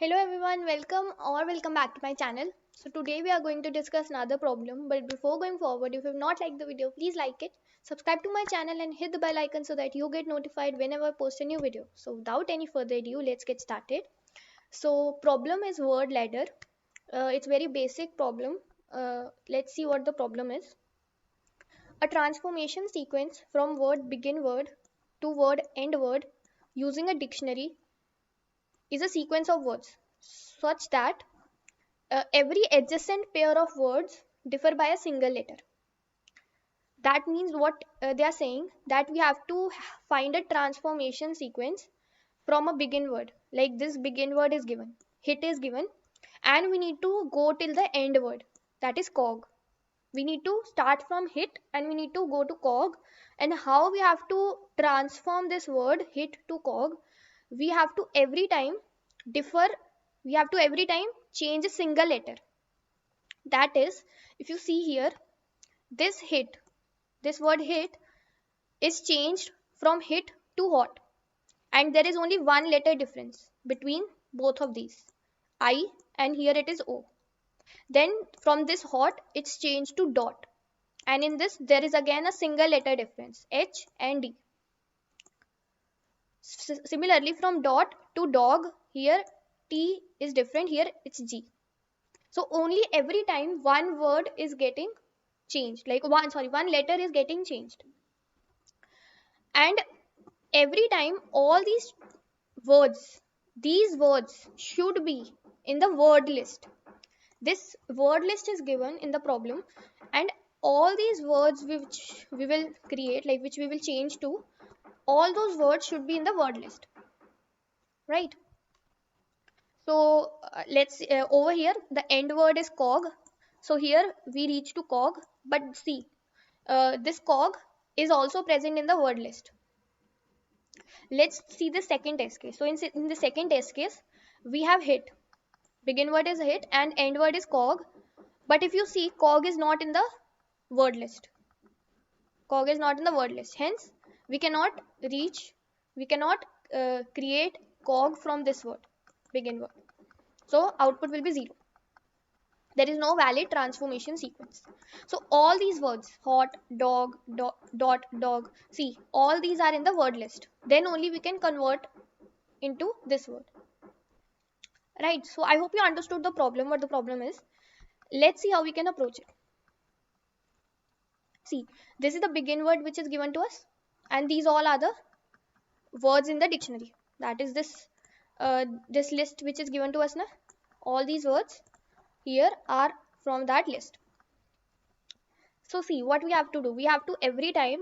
Hello everyone, welcome back to my channel. So today we are going to discuss another problem, but before going forward, if you have not liked the video, please like it, subscribe to my channel and hit the bell icon so that you get notified whenever I post a new video. So without any further ado, let's get started. So problem is word ladder. It's very basic problem. Let's see what the problem is. A transformation sequence from word begin word to word end word using a dictionary is a sequence of words such that every adjacent pair of words differ by a single letter. That means what they are saying, that we have to find a transformation sequence from a begin word. Like this begin word is given, hit is given, and we need to go till the end word, that is cog. We need to start from hit and we need to go to cog. And how we have to transform this word hit to cog, we have to every time differ, we have to every time change a single letter. That is, if you see here, this word hit is changed from hit to hot, and there is only one letter difference between both of these, I, and here it is O. Then from this hot it's changed to dot, and in this there is again a single letter difference, H and D. Similarly, from dot to dog, here T is different, here it's G. So only every time one word is getting changed, like one letter is getting changed, and every time all these words should be in the word list. This word list is given in the problem, and all these words which we will create, like which we will change to, all those words should be in the word list, right? So let's over here the end word is cog, so here we reach to cog, but see, this cog is also present in the word list. Let's see the second test case. So in the second test case, we have hit, begin word is hit and end word is cog, but if you see, cog is not in the word list. Cog is not in the word list, hence we cannot create cog from this word, begin word. So output will be 0. There is no valid transformation sequence. So all these words, hot, dog, dot, dog, see, all these are in the word list. Then only we can convert into this word. Right, so I hope you understood the problem, what the problem is. Let's see how we can approach it. See, this is the begin word which is given to us, and these all are the words in the dictionary. That is this list which is given to us now. All these words here are from that list. So see what we have to do. We have to every time,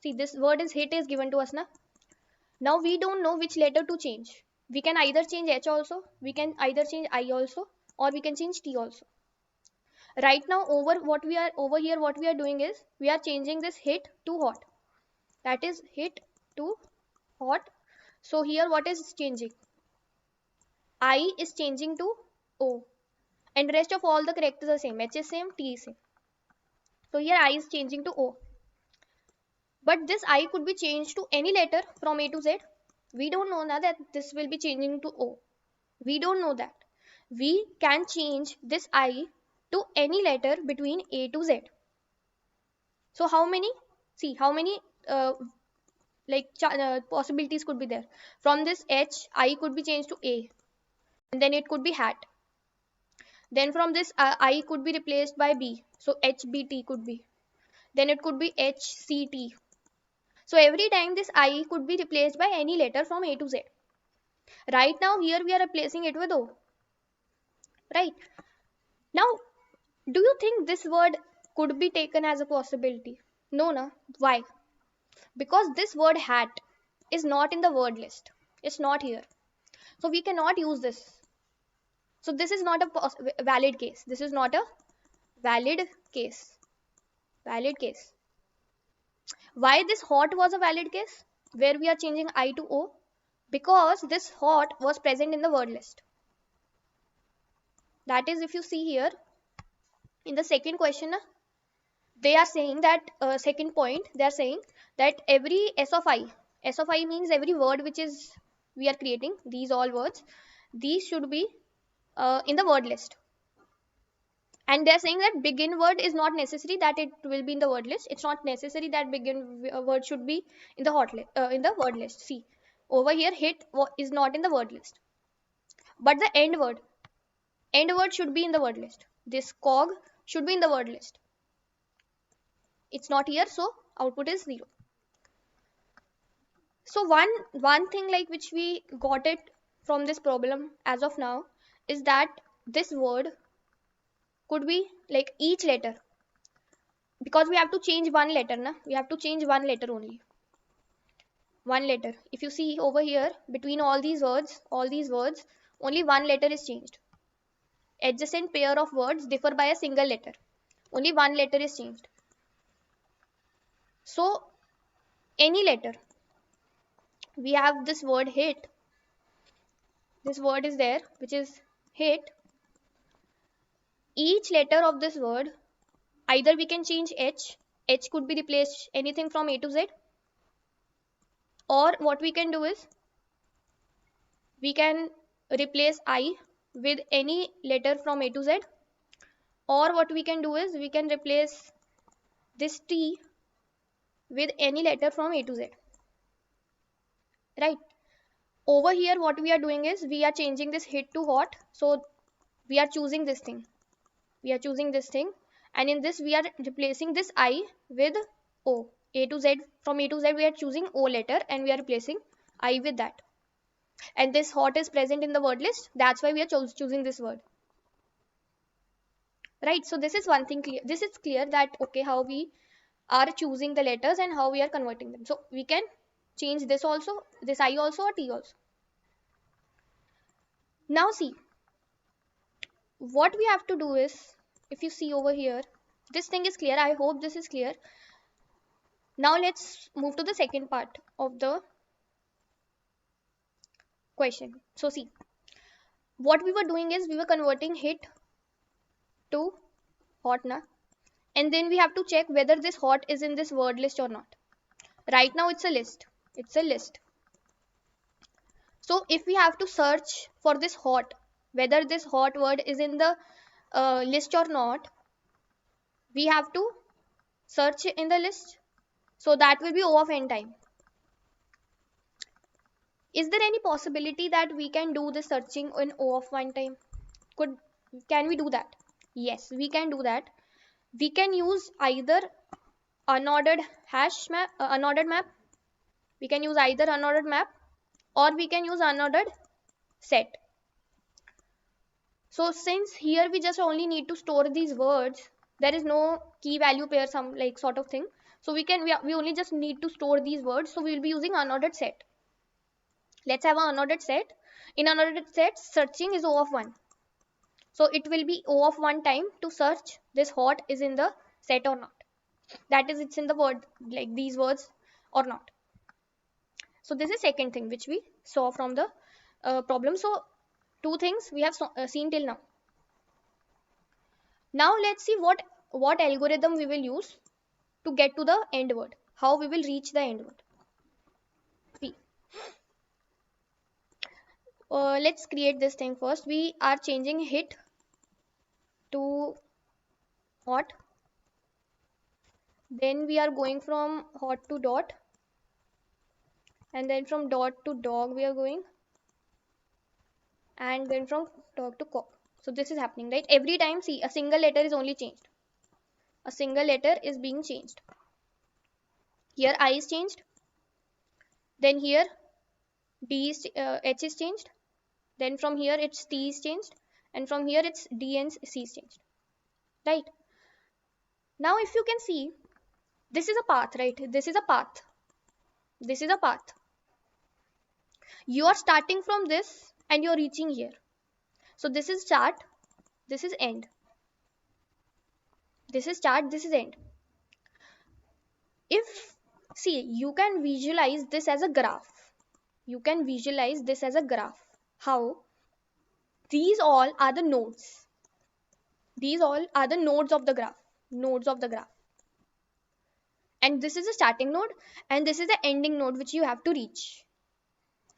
see, this word is hit is given to us now. Now we don't know which letter to change. We can either change H also, we can either change I also, or we can change T also. Right now over here what we are doing is, we are changing this hit to hot. That is hit to hot. So here what is changing? I is changing to O, and rest of all the characters are same. H is same, T is same. So here I is changing to O. But this I could be changed to any letter from A to Z. We don't know now that this will be changing to O. We don't know that. We can change this I to any letter between A to Z. So how many? See, how many possibilities could be there? From this H, I could be changed to A, and then it could be hat. Then from this I could be replaced by B, so HBT could be. Then it could be HCT. So every time this I could be replaced by any letter from A to Z. Right now here we are replacing it with O. Right. Now, do you think this word could be taken as a possibility? No, no. Why? Because this word hat is not in the word list. It's not here. So we cannot use this. So this is not a valid case. This is not a valid case. Valid case. Why this hot was a valid case? Where we are changing I to O? Because this hot was present in the word list. That is, if you see here, in the second question, they are saying that, second point, they are saying that every S of I means every word which is we are creating, these all words, these should be in the word list. And they're saying that begin word is not necessary that it will be in the word list. It's not necessary that begin word should be in the in the word list. See, over here hit is not in the word list, but the end word should be in the word list. This cog should be in the word list. It's not here, so output is 0. So one thing like which we got it from this problem as of now is that this word could be like each letter, because we have to change one letter na, we have to change one letter only, one letter. If you see over here between all these words only one letter is changed. Adjacent pair of words differ by a single letter, only one letter is changed. So any letter, we have this word hit, this word is there which is hit. Each letter of this word, either we can change h could be replaced anything from a to z, or what we can do is we can replace I with any letter from a to z, or what we can do is we can replace this t with any letter from a to z, right? Over here what we are doing is we are changing this hit to hot, so we are choosing this thing, and in this we are replacing this I with o. A to z, from a to z we are choosing o letter and we are replacing I with that, and this hot is present in the word list, that's why we are choosing this word, right? So this is one thing clear, this is clear that okay, how we are choosing the letters and how we are converting them. So we can change this also, this I also or t also. Now see, what we have to do is, if you see over here, this thing is clear, I hope this is clear. Now let's move to the second part of the question. So see, what we were doing is we were converting hit to hot na, and then we have to check whether this hot is in this word list or not. Right now it's a list, so if we have to search for this hot, whether this hot word is in the list or not, we have to search in the list, so that will be O of n time. Is there any possibility that we can do the searching in O of 1 time? Can we do that? Yes, we can do that. We can use either unordered hash map, unordered map. We can use either unordered map, or we can use unordered set. So since here we just only need to store these words, there is no key value pair, some like sort of thing. So we only just need to store these words. So we will be using unordered set. Let's have an unordered set. In unordered set, searching is O of 1. So it will be O of 1 time to search this hot is in the set or not. That is, it's in the word, like these words or not. So this is second thing which we saw from the problem. So two things we have seen till now. Now let's see what algorithm we will use to get to the end word. How we will reach the end word. See, let's create this thing first. We are changing hit to hot. Then we are going from hot to dot. And then from dot to dog we are going. And then from dog to cock. So this is happening, right? Every time, see, a single letter is only changed. A single letter is being changed. Here I is changed. Then here D is, H is changed. Then from here it's T is changed. And from here it's D and C is changed. Right? Now if you can see, this is a path, right? This is a path. This is a path. You are starting from this and you are reaching here. So this is start, this is end. This is start, this is end. If, see, you can visualize this as a graph. You can visualize this as a graph. How? These all are the nodes. These all are the nodes of the graph. Nodes of the graph. And this is a starting node and this is the ending node which you have to reach.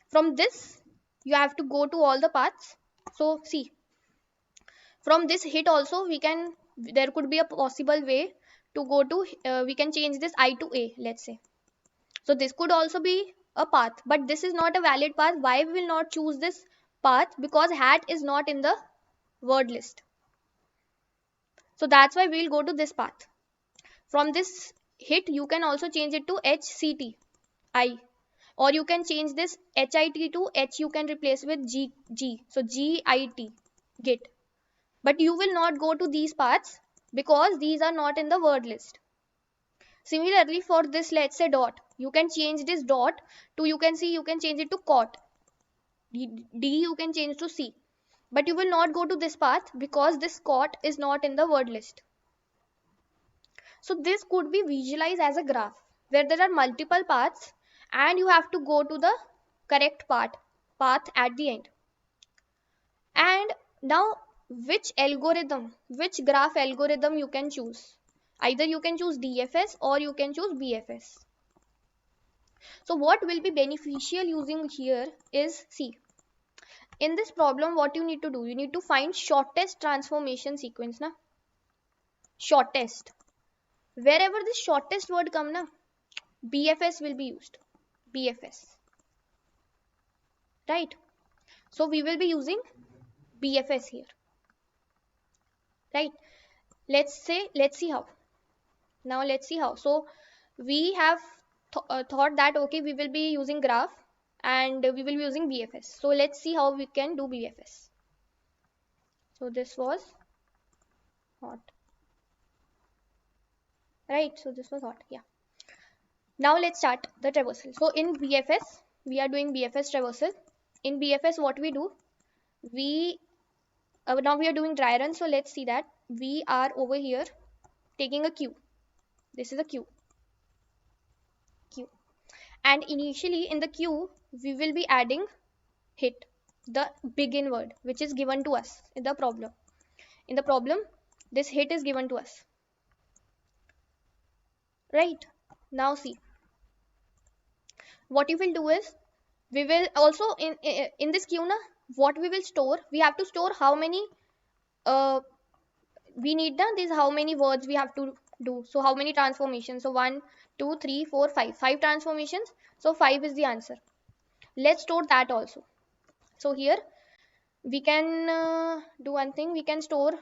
From this, you have to go to all the paths. So see, from this hit also there could be a possible way to go to, we can change this I to A, let's say. So this could also be a path, but this is not a valid path. Why we will not choose this path? Because hat is not in the word list. So that's why we will go to this path. From this hit, you can also change it to HCT, I. Or you can change this HIT to H, you can replace with G. So GIT, git. But you will not go to these paths because these are not in the word list. Similarly, for this, let's say dot, you can change this dot to, you can see, you can change it to cot. D you can change to C. But you will not go to this path because this cot is not in the word list. So this could be visualized as a graph where there are multiple paths and you have to go to the correct path at the end. And now which graph algorithm you can choose? Either you can choose DFS or you can choose BFS. So what will be beneficial using here is, see, in this problem what you need to do, you need to find shortest transformation sequence na, shortest. Wherever the shortest word come na, BFS will be used, BFS, right? So we will be using BFS here, right? Let's see how. Now let's see how. So we have thought that okay, we will be using graph and we will be using BFS. So let's see how we can do BFS. So this was hot, right? So this was hot, yeah. Now let's start the traversal. So in BFS, we are doing Bfs traversal. In BFS, what we do, we now we are doing dry run. So let's see that we are over here taking a queue. This is a queue, and initially in the queue we will be adding hit, the begin word, which is given to us in the problem. In the problem, this hit is given to us, right? Now see, what you will do is, we will also in this queue na, what we will store, we have to store how many we need these, how many words we have to do. So how many transformations? So 1 2 3 4 5 transformations. So 5 is the answer. Let's store that also. So here we can do one thing, we can store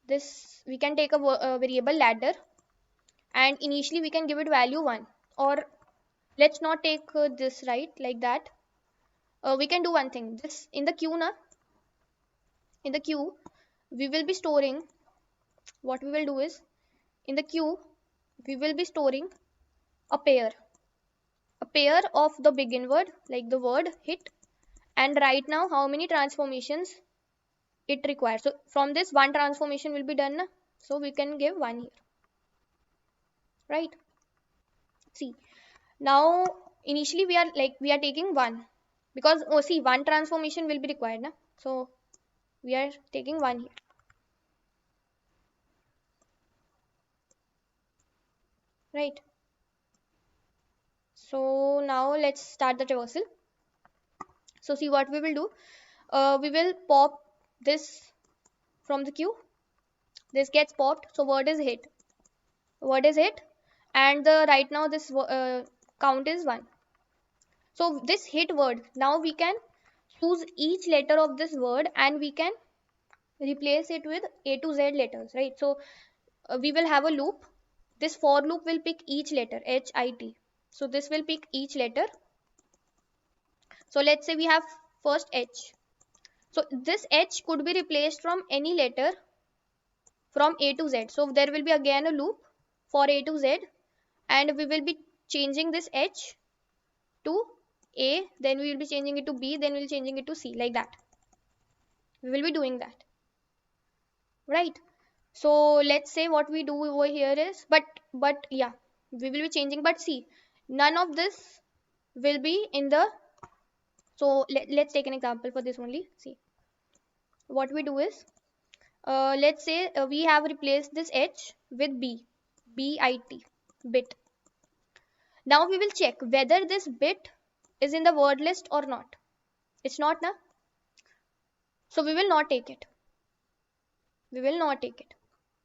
this, we can take a variable ladder and initially we can give it value 1, or let's not take this, right, like that. We can do one thing, this in the queue na, in the queue we will be storing, what we will do is, in the queue we will be storing a pair of the begin word, like the word hit, and right now how many transformations it requires. So from this, one transformation will be done na? So we can give 1 here, right? See, now initially we are taking 1 because see, 1 transformation will be required na? So we are taking 1 here, right? So now let's start the traversal. So see what we will do, we will pop this from the queue, this gets popped, so word is hit, and the right now this count is 1. So this hit word, now we can choose each letter of this word and we can replace it with A to Z letters, right? So we will have a loop, this for loop will pick each letter, HIT. So this will pick each letter. So let's say we have first H. So this H could be replaced from any letter from A to Z. So there will be again a loop for A to Z, and we will be changing this H to A, then we will be changing it to B, then we will be changing it to C, like that. We will be doing that, right? So let's say what we do over here is, but yeah, we will be changing, but see, none of this will be in the, so let's take an example for this only. See, what we do is, let's say we have replaced this H with BIT, bit. Now we will check whether this bit is in the word list or not. It's not na. So we will not take it. We will not take it.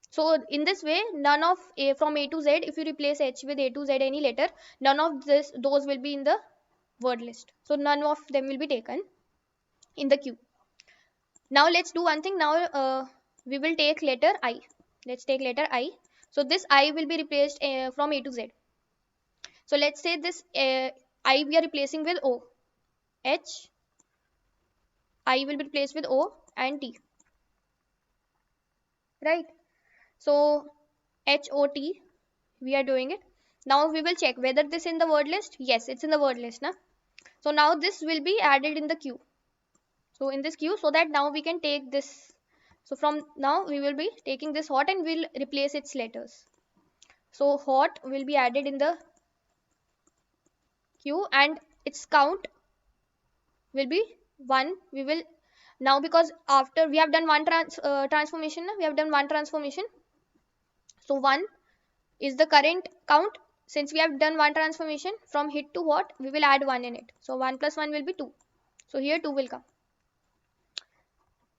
So in this way, none of a from A to Z, if you replace H with A to Z any letter, none of those will be in the word list. So none of them will be taken in the queue. Now let's do one thing. Now we will take letter I. Let's take letter I. So this I will be replaced from A to Z. So let's say this I we are replacing with O. H, I will be replaced with O and T. Right. So H O T we are doing it. Now we will check whether this in the word list. Yes, it's in the word list. Na? So now this will be added in the queue. So in this queue, so that now we can take this. So from now we will be taking this hot and we'll replace its letters. So hot will be added in the queue and its count will be 1. We will now, because after we have done one transformation, we have done one transformation. So 1 is the current count. Since we have done one transformation from hit to hot, we will add 1 in it. So 1 plus 1 will be 2. So here 2 will come.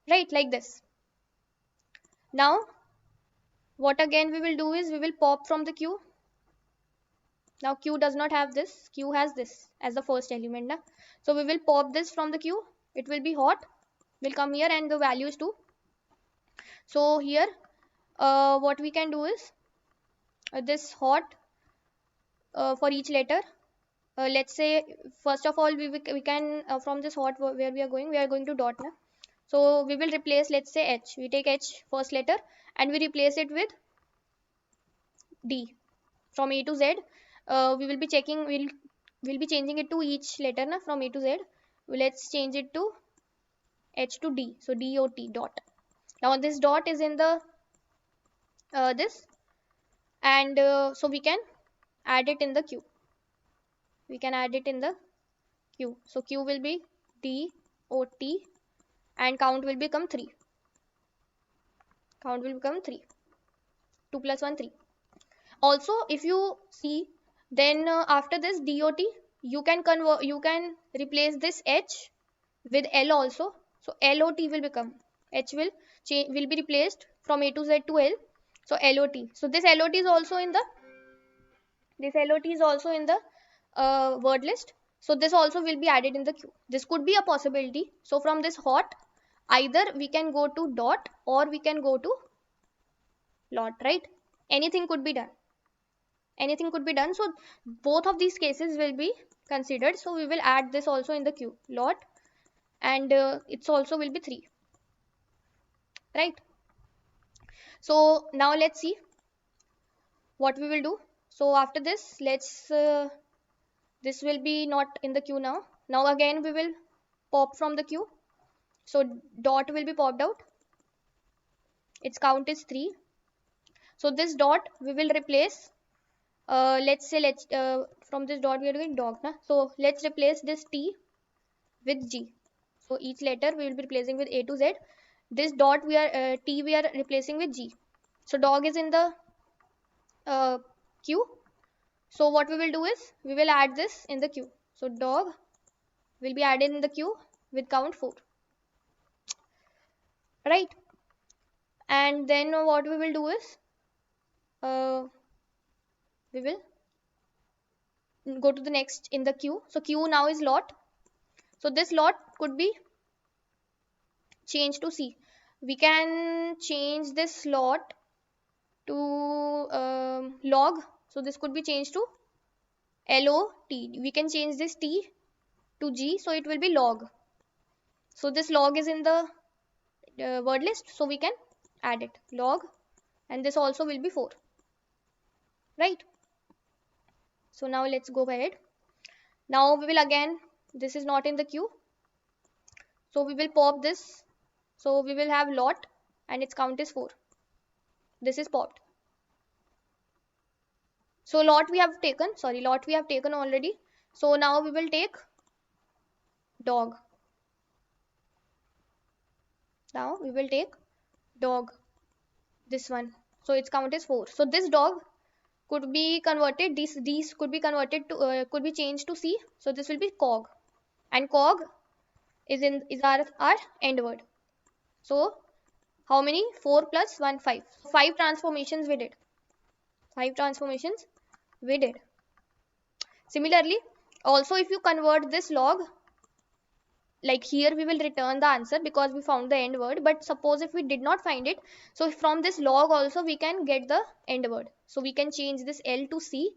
Right, like this. Now what again we will do is we will pop from the queue. Now queue does not have this, queue has this as the first element. Na? So we will pop this from the queue. It will be hot, will come here and the value is 2. So here what we can do is this hot for each letter. Let's say first of all we can from this hot where we are going to dot. Na? So we will replace, let's say H. We take H first letter and we replace it with D. From A to Z, we will be checking. We'll be changing it to each letter na, from A to Z. Let's change it to H to D. So D O T dot. Now this dot is in the this, and so we can add it in the queue. We can add it in the queue. So queue will be D O T, and count will become 3. Count will become 3. 2 plus 1 3. Also if you see, then after this dot you can convert, you can replace this H with L also. So LOT will become, H will be replaced from A to Z to L. So LOT. So this LOT is also in the word list. So this also will be added in the queue. This could be a possibility. So from this hot, either we can go to dot or we can go to lot, right? Anything could be done. Anything could be done. So both of these cases will be considered. So we will add this also in the queue, lot, and it's also will be 3, right? So now let's see what we will do. So after this, let's this will be not in the queue now. Now again we will pop from the queue. So dot will be popped out. Its count is 3. So this dot we will replace. Let's say from this dot we are doing dog. Na? So let's replace this T with G. So each letter we will be replacing with A to Z. This dot we are T we are replacing with G. So dog is in the queue. So what we will do is we will add this in the queue. So dog will be added in the queue with count 4. Right. And then what we will do is we will go to the next in the queue. So queue now is lot. So this lot could be changed to C. We can change this lot to log. So this could be changed to LOT. We can change this T to G. So it will be log. So this log is in the word list. So we can add it, log, and this also will be 4. Right. So now let's go ahead. Now we will again, this is not in the queue. So we will pop this. So we will have lot and its count is 4. This is popped. So lot we have taken already. So now we will take dog. Now we will take dog, this one. So its count is 4. So this dog could be converted, these could be converted to could be changed to C. So this will be cog, and cog is our end word. So how many? 4 plus 1, 5. 5 transformations we did. 5 transformations we did. Similarly, also if you convert this log, like here we will return the answer because we found the end word. But suppose if we did not find it, so from this log also we can get the end word. So we can change this L to C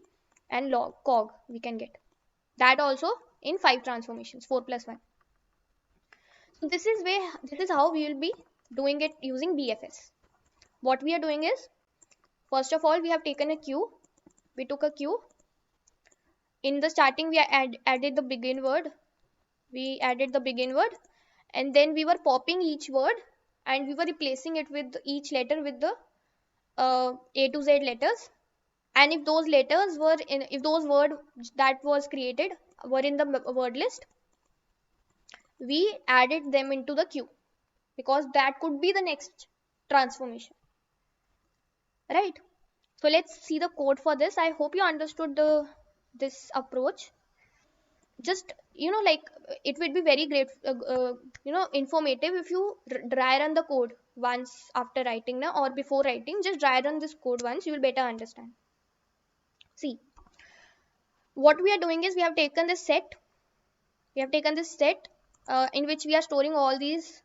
and log cog we can get. That also in 5 transformations, 4 plus 1. So this is how we will be doing it using BFS. What we are doing is, first of all, we have taken a queue. We took a queue. In the starting, we added the begin word. We added the begin word, and then we were popping each word, and we were replacing it with each letter with the A to Z letters. And if those letters were if those word that was created were in the word list, we added them into the queue because that could be the next transformation, right? So let's see the code for this. I hope you understood this approach. Just like it would be very great, informative if you dry run the code once after writing now, or before writing. Just dry run this code once, you will better understand. See, what we are doing is we have taken this set. In which we are storing all these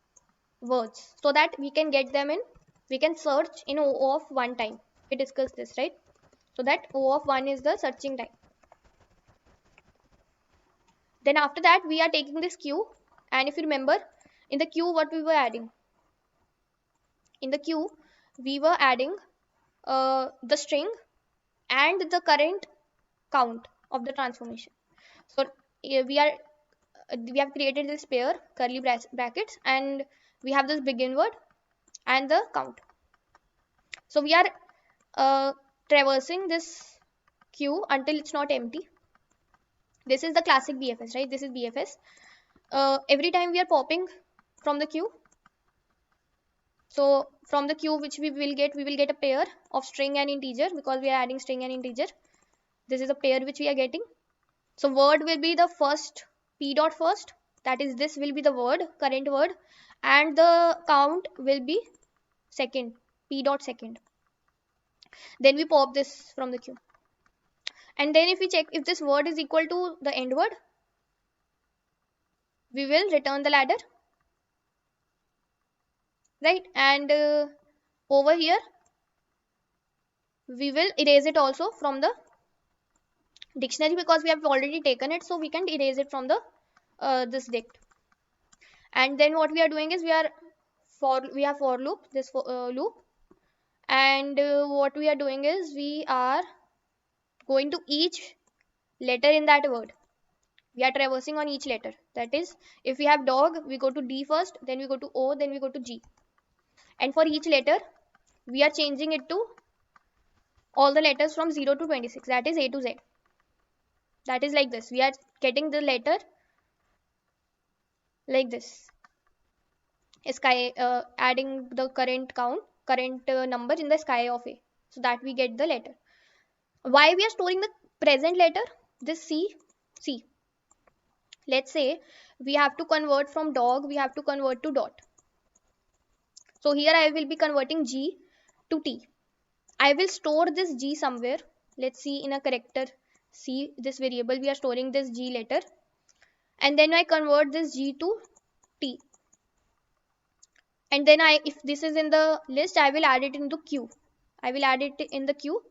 words so that we can get them in. We can search in O of 1 time. We discussed this, right? So that O of 1 is the searching time. Then after that we are taking this queue, and if you remember, in the queue what we were adding? In the queue we were adding the string and the current count of the transformation. So we have created this pair curly brackets, and we have this begin word and the count. So we are traversing this queue until it's not empty. This is the classic BFS, right? This is BFS. Every time we are popping from the queue. So from the queue which we will get a pair of string and integer because we are adding string and integer. This is a pair which we are getting. So word will be the first, p dot first, that is this will be the word, current word, and the count will be second, p dot second. Then we pop this from the queue. And then if we check if this word is equal to the end word, we will return the ladder, right? And over here we will erase it also from the dictionary because we have already taken it, so we can erase it from the this dict. And then what we are doing is we have for loop, this loop, and what we are doing is we are going to each letter in that word. We are traversing on each letter. That is, if we have dog, we go to D first, then we go to O, then we go to G. And for each letter, we are changing it to all the letters from 0 to 26. That is A to Z. That is like this. We are getting the letter like this. Sky, adding the current number in the sky of A, so that we get the letter. Why we are storing the present letter? This C. Let's say we have to convert from dog, we have to convert to dot. So here I will be converting G to T. I will store this G somewhere. Let's see, in a character C, this variable we are storing this G letter, and then I convert this G to T. And then if this is in the list, I will add it into queue. I will add it in the queue.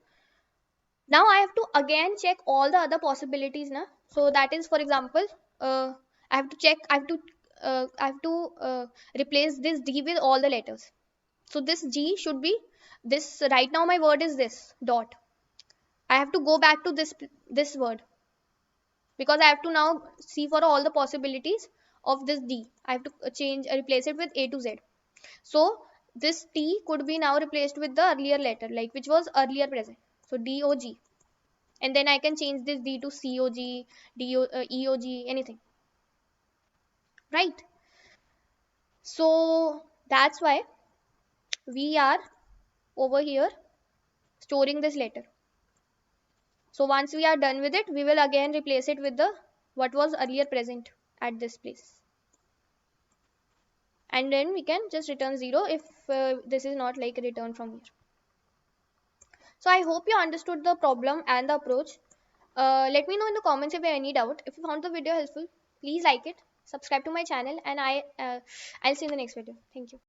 Now I have to again check all the other possibilities now. So that is, for example, I have to check, I have to replace this D with all the letters. So this G should be this. Right now my word is this dot. I have to go back to this word because I have to now see for all the possibilities of this D. I have to replace it with A to Z. So this T could be now replaced with the earlier letter, like which was earlier present. So DOG. And then I can change this D to COG, EOG, anything. Right? So that's why we are over here storing this letter. So once we are done with it, we will again replace it with the what was earlier present at this place. and then we can just return 0 if this is not like return from here. So I hope you understood the problem and the approach. Let me know in the comments if you have any doubt. If you found the video helpful, please like it, subscribe to my channel, and I'll see you in the next video. Thank you.